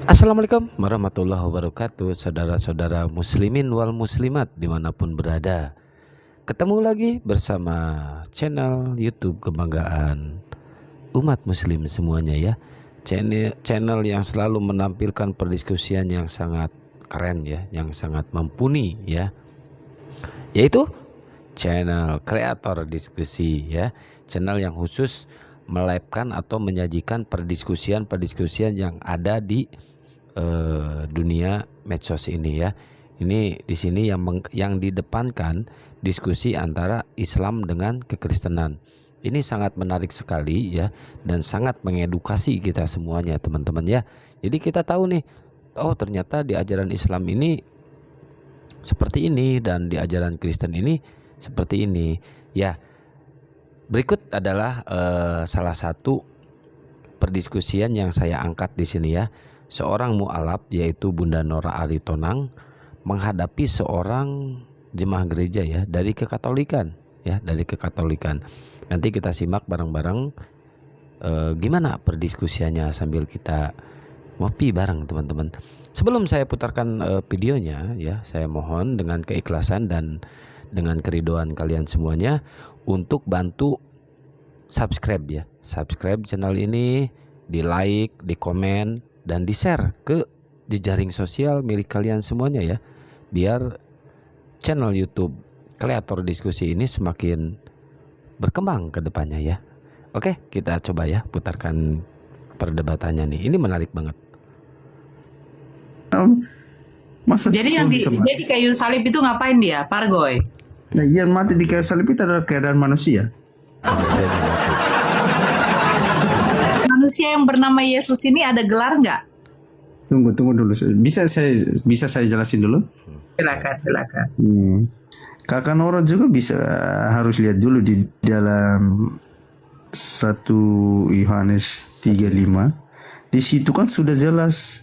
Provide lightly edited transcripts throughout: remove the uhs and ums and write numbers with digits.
Assalamualaikum warahmatullahi wabarakatuh, saudara-saudara muslimin wal muslimat dimanapun berada. Ketemu lagi bersama channel YouTube kebanggaan umat muslim semuanya ya. Channel yang selalu menampilkan perdiskusian yang sangat keren ya, yang sangat mumpuni ya, yaitu channel kreator diskusi ya. Channel yang khusus melive-kan atau menyajikan perdiskusian yang ada di dunia medsos ini ya. Ini di sini yang didepankan diskusi antara Islam dengan kekristenan. Ini sangat menarik sekali ya, dan sangat mengedukasi kita semuanya teman-teman ya. Jadi kita tahu nih, oh ternyata di ajaran Islam ini seperti ini dan di ajaran Kristen ini seperti ini ya. Berikut adalah salah satu perdiskusian yang saya angkat di sini ya. Seorang mu'alaf yaitu Bunda Nora Aritonang menghadapi seorang jemaah gereja ya dari kekatolikan ya, dari kekatolikan. Nanti kita simak bareng-bareng gimana perdiskusiannya sambil kita ngopi bareng teman-teman. Sebelum saya putarkan videonya ya, saya mohon dengan keikhlasan dan dengan keridoan kalian semuanya untuk bantu subscribe ya. Subscribe channel ini, di like, di komen, dan di share ke jejaring sosial milik kalian semuanya ya, biar channel YouTube kreator diskusi ini semakin berkembang ke depannya ya. Oke, kita coba ya putarkan perdebatannya nih. Ini menarik banget. Masa jadi yang di kayu salib itu ngapain dia, Pargoy? Nah, yang mati di kayu salib itu adalah keadaan manusia. Manusia yang bernama Yesus ini ada gelar nggak? Tunggu dulu. Bisa saya jelasin dulu? Silakan. Kakak Nora juga harus lihat dulu di dalam 1 Yohanes 3:5. Di situ kan sudah jelas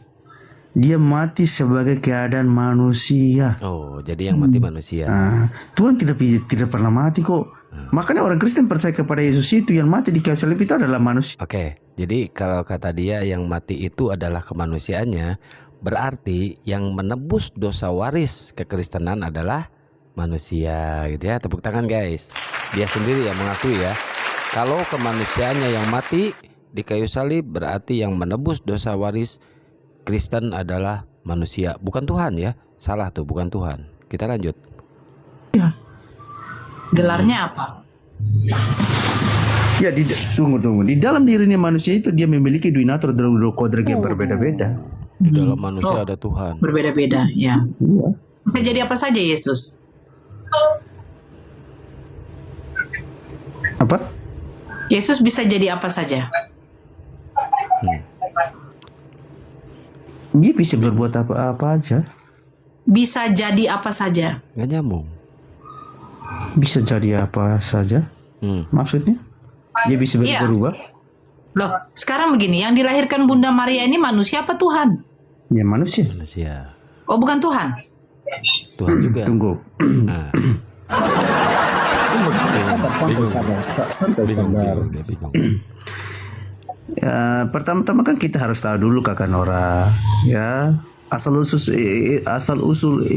dia mati sebagai keadaan manusia. Oh, jadi yang mati manusia. Tuhan tidak pernah mati kok. Makanya orang Kristen percaya kepada Yesus itu, yang mati di kayu salib itu adalah manusia. Oke, jadi kalau kata dia yang mati itu adalah kemanusiaannya, berarti yang menebus dosa waris kekristenan adalah manusia gitu ya. Tepuk tangan guys. Dia sendiri yang mengakui ya, kalau kemanusiaannya yang mati di kayu salib, berarti yang menebus dosa waris Kristen adalah manusia, bukan Tuhan ya. Salah tuh, bukan Tuhan. Kita lanjut. Ya. Gelarnya apa? Ya, tunggu. Di dalam dirinya manusia itu dia memiliki dua natur dan dua kodrat yang berbeda-beda. Di dalam manusia ada Tuhan. Berbeda-beda, ya. Iya. Bisa jadi apa saja Yesus? Apa? Yesus bisa jadi apa saja? Dia bisa berbuat apa aja. Bisa jadi apa saja? Nggak nyambung. Bisa jadi apa saja. Maksudnya? Dia bisa berubah. Loh, sekarang begini, yang dilahirkan Bunda Maria ini manusia apa Tuhan? Ya, manusia. Oh, bukan Tuhan? Tuhan juga. Tunggu. Nah. Sabar. Ya, pertama-tama kan kita harus tahu dulu Kakak Nora ya, asal usul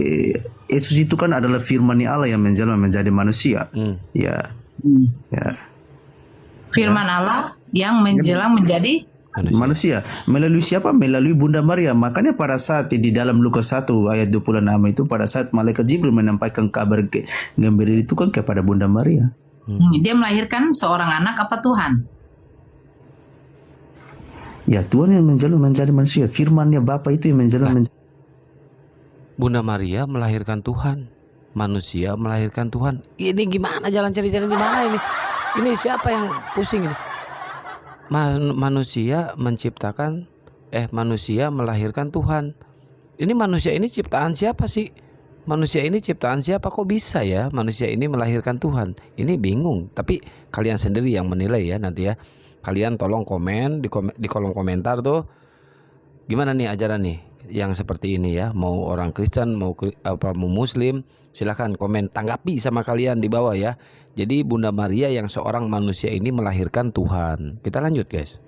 Yesus itu kan adalah firman Allah yang menjelma menjadi manusia. Ya. Firman Allah yang menjelang menjadi manusia. Melalui siapa? Melalui Bunda Maria. Makanya pada saat di dalam Lukas 1 ayat 26 itu, pada saat malaikat Jibril menyampaikan kabar gembira itu kan kepada Bunda Maria. Dia melahirkan seorang anak apa Tuhan? Ya, Tuhan yang menjelma menjadi manusia. Firman-Nya Bapa itu yang menjelma menjadi. Bunda Maria melahirkan Tuhan, manusia melahirkan Tuhan. Ini gimana jalan ceritanya, gimana ini? Ini siapa yang pusing ini? Manusia menciptakan, manusia melahirkan Tuhan. Ini manusia ini ciptaan siapa sih? Manusia ini ciptaan siapa? Kok bisa ya manusia ini melahirkan Tuhan? Ini bingung. Tapi kalian sendiri yang menilai ya nanti ya. Kalian tolong komen di kolom komentar tuh, gimana nih ajaran nih yang seperti ini ya. Mau orang Kristen, mau Muslim, silahkan komen, tanggapi sama kalian di bawah ya. Jadi Bunda Maria yang seorang manusia ini melahirkan Tuhan. Kita lanjut guys.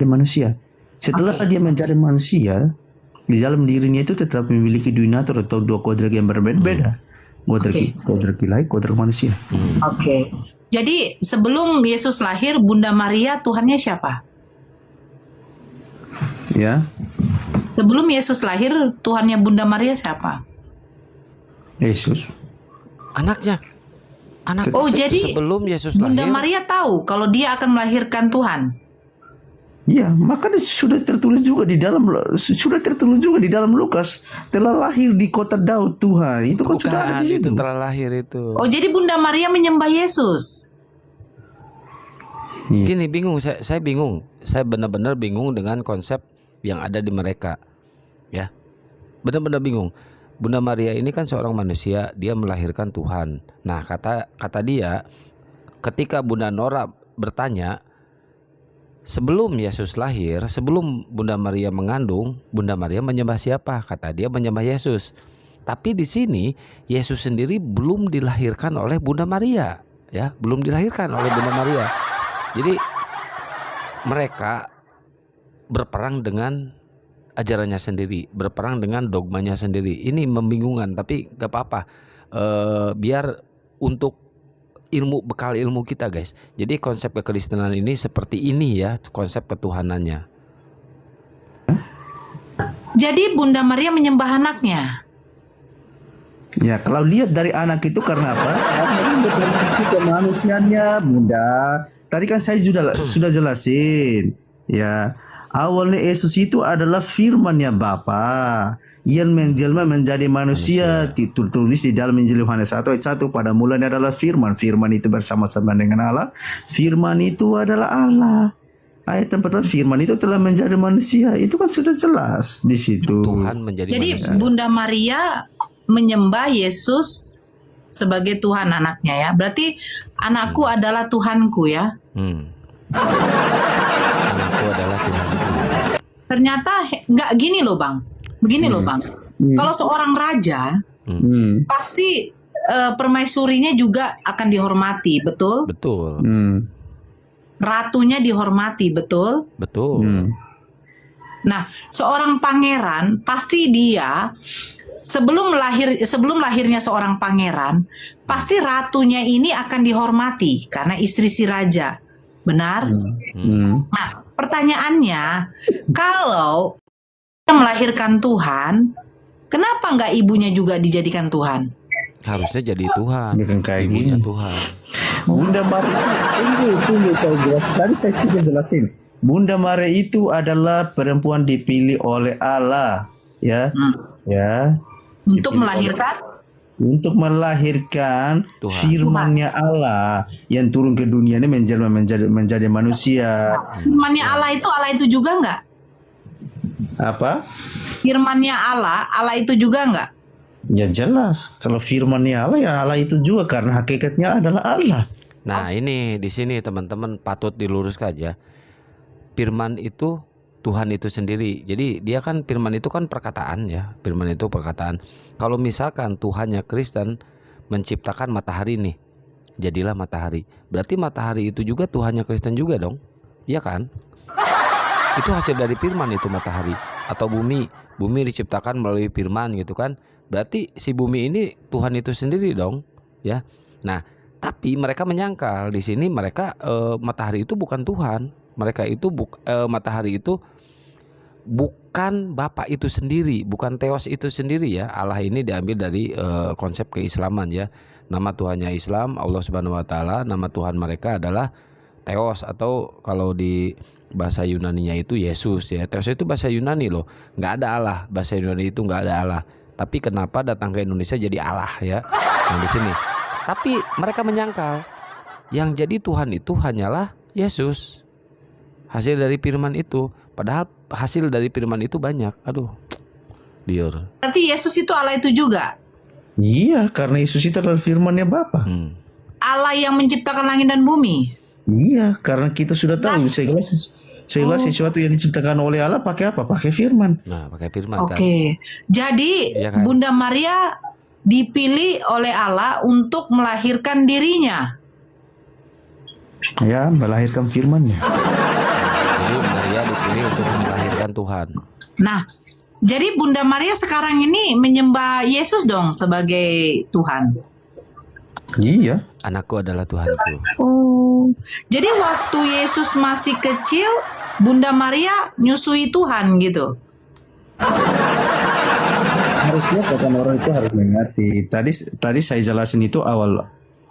Manusia. Setelah dia menjadi manusia, di dalam dirinya itu tetap memiliki dua natur atau dua kodrat yang berbeda-beda. Kodrat ilahi, kodrat manusia. Oke. Jadi sebelum Yesus lahir, Bunda Maria Tuhannya siapa? Ya, Sebelum Yesus lahir, Tuhannya Bunda Maria siapa? Yesus. Anaknya. Oh, jadi sebelum Yesus Bunda lahir. Maria tahu kalau dia akan melahirkan Tuhan. Ya, makanya sudah tertulis juga di dalam Lukas, telah lahir di kota Daud Tuhan. Itu kan sudah ada Bukan, di itu situ. telah lahir itu. Oh, jadi Bunda Maria menyembah Yesus. Iya. Gini, bingung, saya bingung. Saya benar-benar bingung dengan konsep yang ada di mereka. Ya. Benar-benar bingung. Bunda Maria ini kan seorang manusia, dia melahirkan Tuhan. Nah, kata dia, ketika Bunda Nora bertanya, sebelum Yesus lahir, sebelum Bunda Maria mengandung, Bunda Maria menyembah siapa? Kata dia menyembah Yesus. Tapi di sini Yesus sendiri belum dilahirkan oleh Bunda Maria, ya, belum dilahirkan oleh Bunda Maria. Jadi mereka berperang dengan ajarannya sendiri, berperang dengan dogmanya sendiri. Ini membingungkan, tapi gak apa-apa. Biar untuk bekal ilmu kita, guys. Jadi konsep kekristenan ini seperti ini ya, konsep ketuhanannya. Jadi Bunda Maria menyembah anaknya. Ya, kalau lihat dari anak itu karena apa? Karena dari sisi kemanusiaannya, Bunda. Tadi kan saya sudah jelasin. Ya, awalnya Yesus itu adalah firman-Nya Bapa yang menjelma menjadi manusia. Tertulis di dalam Injil Yohanes 1 ayat 1, pada mulanya adalah firman. Firman itu bersama-sama dengan Allah. Firman itu adalah Allah. Ayat 14, firman itu telah menjadi manusia. Itu kan sudah jelas di situ. Tuhan menjadi Jadi manusia. Bunda Maria menyembah Yesus sebagai Tuhan anaknya ya. Berarti anakku adalah Tuhanku ya. Anakku adalah Tuhan. Ternyata nggak gini loh Bang. Begini loh Bang. Kalau seorang raja pasti permaisurinya juga akan dihormati, betul? Betul. Ratunya dihormati, betul? Betul. Nah, seorang pangeran pasti dia sebelum lahirnya seorang pangeran, pasti ratunya ini akan dihormati karena istri si raja. Benar? Nah, pertanyaannya, kalau melahirkan Tuhan, kenapa nggak ibunya juga dijadikan Tuhan? Harusnya jadi Tuhan. Bukan kayak Ibunya gini. Tuhan. Bunda Maria, tunggu saya jelasin. Tadi saya sudah jelasin. Bunda Maria itu adalah perempuan dipilih oleh Allah, ya, ya, Untuk melahirkan untuk firman-Nya Allah yang turun ke dunia ini menjadi manusia. firman-Nya Allah itu juga nggak? Apa? Firman-Nya Allah itu juga nggak? Ya jelas. Kalau firman-Nya Allah, ya Allah itu juga karena hakikatnya adalah Allah. Nah, ini di sini teman-teman patut diluruskan aja. Firman itu Tuhan itu sendiri. Jadi dia kan firman itu kan perkataan ya. Firman itu perkataan. Kalau misalkan Tuhannya Kristen menciptakan matahari nih, jadilah matahari. Berarti matahari itu juga Tuhannya Kristen juga dong. Iya kan? Itu hasil dari firman itu matahari. Atau bumi. Bumi diciptakan melalui firman gitu kan. Berarti si bumi ini Tuhan itu sendiri dong, ya. Nah, tapi mereka menyangkal di sini mereka matahari itu bukan Tuhan. Mereka itu matahari itu bukan Bapa itu sendiri, bukan Theos itu sendiri ya. Allah ini diambil dari konsep keislaman ya. Nama Tuhannya Islam, Allah Subhanahu wa taala, nama Tuhan mereka adalah Theos, atau kalau di bahasa Yunaninya itu Yesus ya. Theos itu bahasa Yunani loh. Nggak ada Allah, bahasa Yunani itu nggak ada Allah. Tapi kenapa datang ke Indonesia jadi Allah ya? Nah, di sini. Tapi mereka menyangkal yang jadi Tuhan itu hanyalah Yesus. Hasil dari firman itu. Padahal hasil dari firman itu banyak. Aduh, liur. Berarti Yesus itu Allah itu juga? Iya, karena Yesus itu adalah firman-Nya Bapa. Allah yang menciptakan langit dan bumi? Iya, karena kita sudah tahu segala sesuatu yang diciptakan oleh Allah pakai apa? Pakai firman. Nah, pakai firman kan. Oke. Jadi Iya kan? Bunda Maria dipilih oleh Allah untuk melahirkan dirinya. Ya, melahirkan firman-Nya. Jadi Maria dipilih untuk melahirkan Tuhan. Nah, Jadi Bunda Maria sekarang ini menyembah Yesus dong sebagai Tuhan. Iya. Anakku adalah Tuhanku. Oh. Jadi waktu Yesus masih kecil, Bunda Maria nyusui Tuhan gitu. Harusnya kata orang itu harus mengerti. Tadi saya jelasin itu awal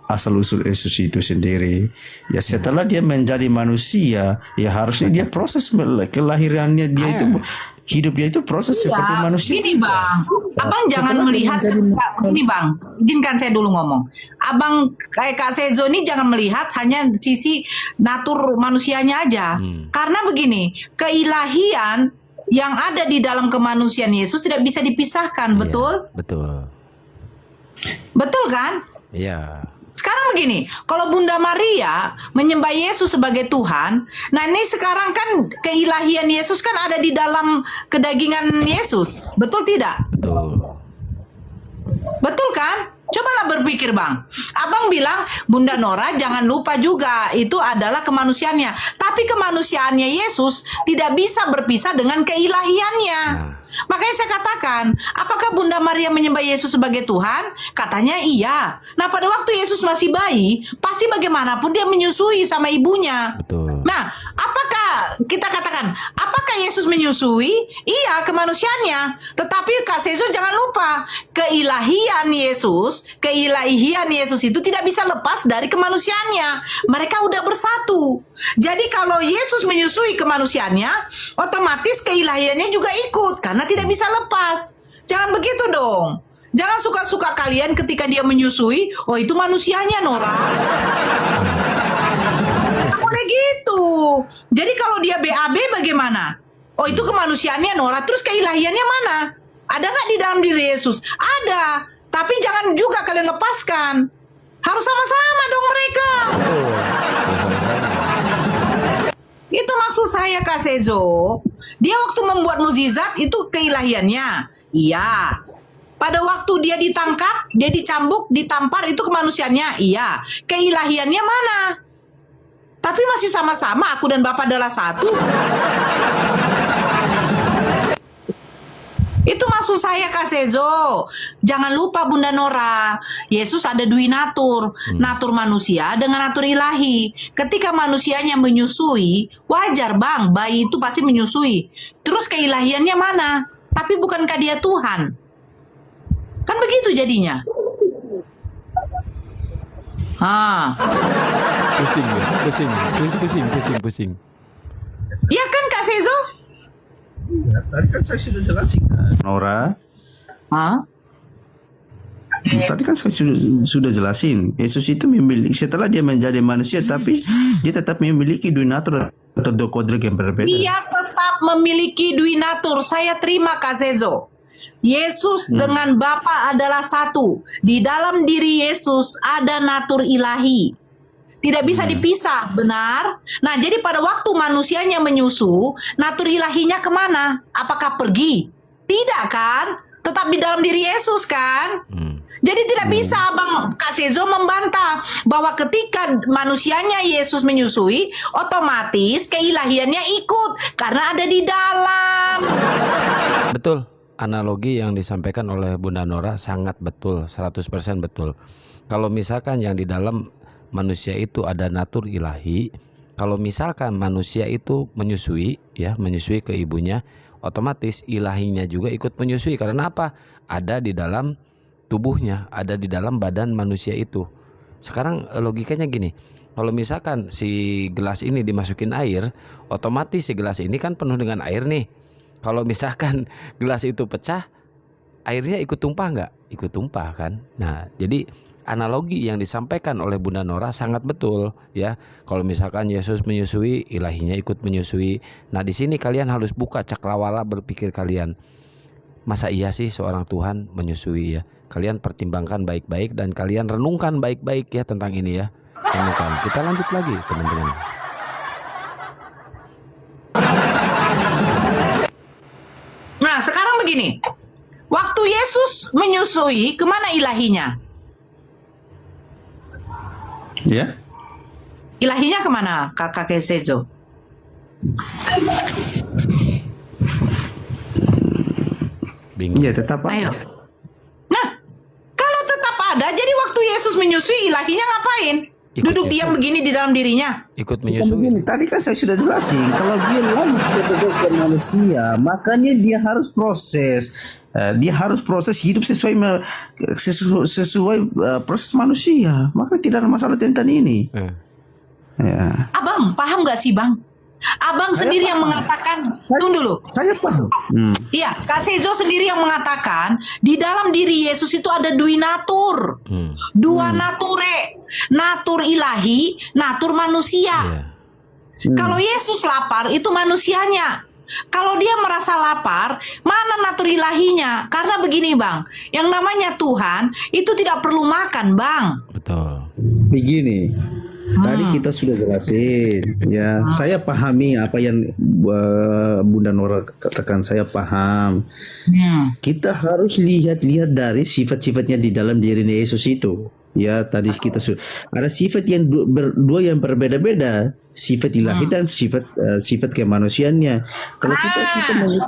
asal usul Yesus itu sendiri. Ya setelah dia menjadi manusia, ya harusnya dia proses kelahirannya dia itu hidupnya itu proses seperti manusia. Gini Bang, Abang jangan melihat, ini Bang, izinkan saya dulu ngomong. Abang kayak Kak Sezo ini jangan melihat hanya sisi natur manusianya aja. Karena begini, keilahian yang ada di dalam kemanusiaan Yesus tidak bisa dipisahkan, betul? Betul. Betul kan? Iya. Sekarang begini, kalau Bunda Maria menyembah Yesus sebagai Tuhan, nah ini sekarang kan keilahian Yesus kan ada di dalam kedagingan Yesus, betul tidak? Betul. Betul kan? Cobalah berpikir Bang. Abang bilang Bunda Nora jangan lupa juga itu adalah kemanusiaannya. Tapi kemanusiaannya Yesus tidak bisa berpisah dengan keilahiannya. Makanya saya katakan, apakah Bunda Maria menyembah Yesus sebagai Tuhan? Katanya iya. Nah pada waktu Yesus masih bayi, pasti bagaimanapun dia menyusui sama ibunya. Betul. Nah, apakah kita katakan, apakah Yesus menyusui? Iya, kemanusiaannya. Tetapi Kak Sezo jangan lupa, keilahian Yesus itu tidak bisa lepas dari kemanusiaannya. Mereka udah bersatu. Jadi kalau Yesus menyusui kemanusiaannya, otomatis keilahiannya juga ikut karena tidak bisa lepas. Jangan begitu dong. Jangan suka-suka kalian ketika dia menyusui, oh itu manusianya Nora. Nggak boleh gitu. Jadi kalau dia BAB bagaimana? Oh itu kemanusiaannya Nora, terus keilahiannya mana? Ada nggak di dalam diri Yesus? Ada. Tapi jangan juga kalian lepaskan. Harus sama-sama dong mereka. Itu maksud saya Kak Sezo. Dia waktu membuat mukjizat itu keilahiannya. Iya. Pada waktu dia ditangkap, dia dicambuk, ditampar itu kemanusiaannya. Iya. Keilahiannya mana? Tapi masih sama-sama aku dan Bapa adalah satu. Itu maksud saya Kak Sezo. Jangan lupa Bunda Nora, Yesus ada dua natur. Natur manusia dengan natur ilahi. Ketika manusianya menyusui, wajar Bang, bayi itu pasti menyusui. Terus keilahiannya mana? Tapi bukankah dia Tuhan? Kan begitu jadinya. Pusing. Iya kan Kak Sezo? Ya, tadi kan saya sudah jelasin Nora. Tadi kan saya sudah jelasin. Yesus itu memiliki, setelah dia menjadi manusia, tapi dia tetap memiliki dua natur atau dua kodrat yang berbeda. Dia tetap memiliki dua natur. Saya terima Kak Sezo. Yesus dengan Bapa adalah satu. Di dalam diri Yesus ada natur ilahi. Tidak bisa dipisah, benar? Nah, jadi pada waktu manusianya menyusu, natur ilahinya kemana? Apakah pergi? Tidak kan? Tetap di dalam diri Yesus kan? Jadi tidak bisa Abang Kak Sezo membantah bahwa ketika manusianya Yesus menyusui, otomatis keilahiannya ikut karena ada di dalam. Betul. Analogi yang disampaikan oleh Bunda Nora sangat betul, 100% betul. Kalau misalkan yang di dalam manusia itu ada natur ilahi, kalau misalkan manusia itu menyusui ke ibunya, otomatis ilahinya juga ikut menyusui. Karena apa? Ada di dalam tubuhnya, ada di dalam badan manusia itu. Sekarang logikanya gini, kalau misalkan si gelas ini dimasukin air, otomatis si gelas ini kan penuh dengan air nih. Kalau misalkan gelas itu pecah, airnya ikut tumpah nggak? Ikut tumpah kan. Nah, jadi analogi yang disampaikan oleh Bunda Nora sangat betul ya. Kalau misalkan Yesus menyusui, ilahinya ikut menyusui. Nah, di sini kalian harus buka cakrawala berpikir kalian. Masa iya sih seorang Tuhan menyusui ya? Kalian pertimbangkan baik-baik dan kalian renungkan baik-baik ya tentang ini ya. Renungkan. Kita lanjut lagi teman-teman. Nah, sekarang begini. Waktu Yesus menyusui, kemana ilahinya? Ya. Ilahinya kemana, Kakak Sezo? Bingung. Iya, tetap Ayo. ada. Nah, kalau tetap ada, jadi waktu Yesus menyusui, ilahinya ngapain? Ikut Duduk Yesus. diam begini di dalam dirinya. Ikut Bukan begini, menyusui. tadi kan saya sudah jelasin, kalau dia lahir sebagai manusia, makanya dia harus proses. Dia harus proses hidup sesuai proses manusia. Maka tidak ada masalah tentang ini. Ya. Abang, paham gak sih bang? Abang sendiri yang mengatakan, tunggu dulu. Saya paham. Iya, Kak Sezo sendiri yang mengatakan di dalam diri Yesus itu ada duinatur, dua nature, natur ilahi, natur manusia. Iya. Kalau Yesus lapar itu manusianya. Kalau dia merasa lapar, mana natur ilahinya? Karena begini bang, yang namanya Tuhan itu tidak perlu makan bang. Betul. Begini, tadi kita sudah jelasin, ya. Saya pahami apa yang Bunda Nora katakan, saya paham. Kita harus lihat-lihat dari sifat-sifatnya di dalam diri Yesus itu. Ya, tadi kita sudah ada sifat yang dua yang berbeda-beda, sifat ilahi dan sifat kemanusiaannya. Kalau kita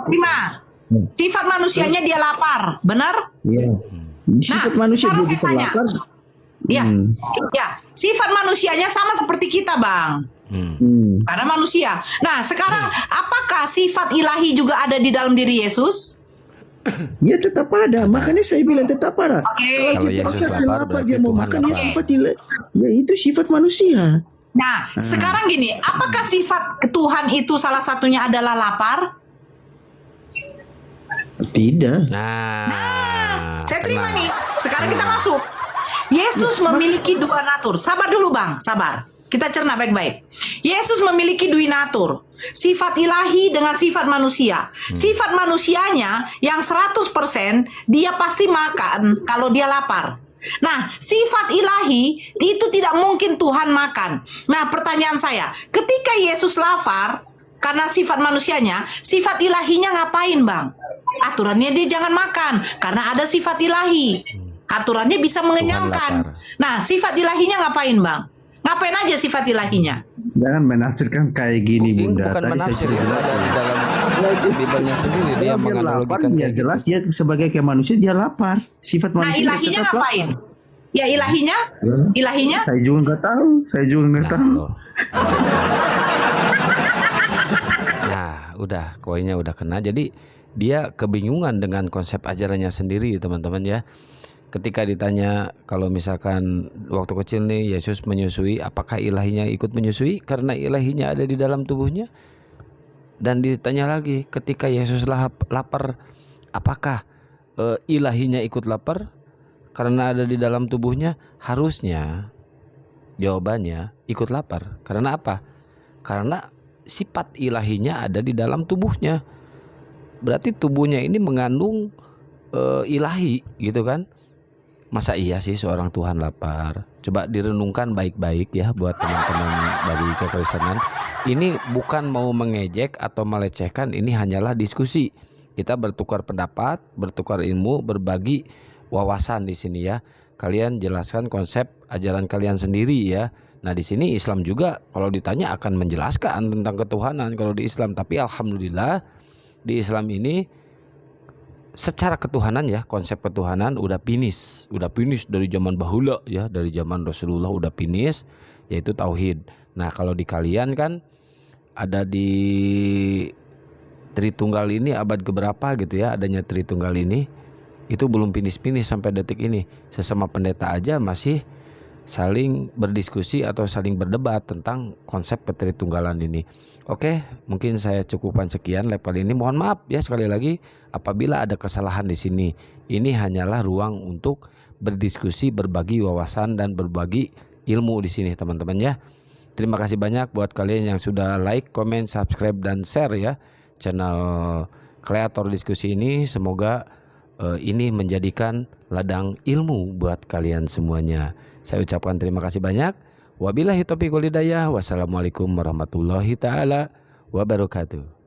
Terima. Sifat manusianya dia lapar, benar? ya, sifat manusia sekarang dia bisa saya tanya. lapar. Ya, ya. Sifat manusianya sama seperti kita, bang. Karena manusia. Nah, sekarang apakah sifat ilahi juga ada di dalam diri Yesus? Ya tetap ada, makanya saya bilang tetap ada. Oke. Kalau Yesus lapar, berarti dia mau Tuhan makan, ya lapar. sifat ya itu sifat manusia. Nah, sekarang gini, apakah sifat Tuhan itu salah satunya adalah lapar? Tidak. Nah, Saya terima tenang. nih. Sekarang kita masuk. Yesus memiliki dua natur. Sabar dulu, bang. Sabar. Kita cerna baik-baik. Yesus memiliki dua natur. Sifat ilahi dengan sifat manusia. Sifat manusianya yang 100% dia pasti makan kalau dia lapar. Nah, sifat ilahi itu tidak mungkin Tuhan makan. Nah, pertanyaan saya, ketika Yesus lapar karena sifat manusianya, sifat ilahinya ngapain, bang? Aturannya dia jangan makan karena ada sifat ilahi. Aturannya bisa mengenyangkan. lapar. Nah, sifat ilahinya ngapain, bang? Ngapain aja sifat ilahinya? Jangan menafsirkan kayak gini, Ini Bunda. bukan Tadi saya menafsir, sudah itu ada jelasin. di dalam Bibelnya sendiri. Dia Kalau dia lapar, menganalogikan ya kayak jelas dia sebagai kayak manusia dia lapar. Sifat Nah, manusia ilahinya tetap ngapain? lapar. Ya, ilahinya? Ilahinya? Saya juga nggak tahu. Saya juga nggak gitu. tahu. Loh. Nah, udah koinnya udah kena. Jadi dia kebingungan dengan konsep ajarannya sendiri, teman-teman ya. Ketika ditanya kalau misalkan waktu kecil nih Yesus menyusui, apakah ilahinya ikut menyusui? Karena ilahinya ada di dalam tubuhnya. Dan ditanya lagi, ketika Yesus lapar, apakah ilahinya ikut lapar? Karena ada di dalam tubuhnya. Harusnya jawabannya ikut lapar. Karena apa? Karena sifat ilahinya ada di dalam tubuhnya. Berarti tubuhnya ini mengandung ilahi gitu kan. Masa iya sih seorang Tuhan lapar? Coba direnungkan baik-baik ya buat teman-teman dari kekristenan. Ini bukan mau mengejek atau melecehkan, ini hanyalah diskusi. Kita bertukar pendapat, bertukar ilmu, berbagi wawasan di sini ya. Kalian jelaskan konsep ajaran kalian sendiri ya. Nah, di sini Islam juga kalau ditanya akan menjelaskan tentang ketuhanan kalau di Islam, tapi alhamdulillah di Islam ini secara ketuhanan ya, konsep ketuhanan udah finish dari zaman bahula ya, dari zaman Rasulullah udah finish, yaitu tauhid. Nah, kalau di kalian kan ada di Tritunggal ini abad keberapa gitu ya, adanya Tritunggal ini itu belum finish sampai detik ini. Sesama pendeta aja masih saling berdiskusi atau saling berdebat tentang konsep ketritunggalan ini. Oke, mungkin saya cukupkan sekian level ini. Mohon maaf ya sekali lagi apabila ada kesalahan di sini. Ini hanyalah ruang untuk berdiskusi, berbagi wawasan dan berbagi ilmu di sini teman-teman ya. Terima kasih banyak buat kalian yang sudah like, comment, subscribe dan share ya channel Kreator Diskusi ini. Semoga ini menjadikan ladang ilmu buat kalian semuanya. Saya ucapkan terima kasih banyak. Wabillahi taufiq wal hidayah. Wassalamualaikum warahmatullahi taala wabarakatuh.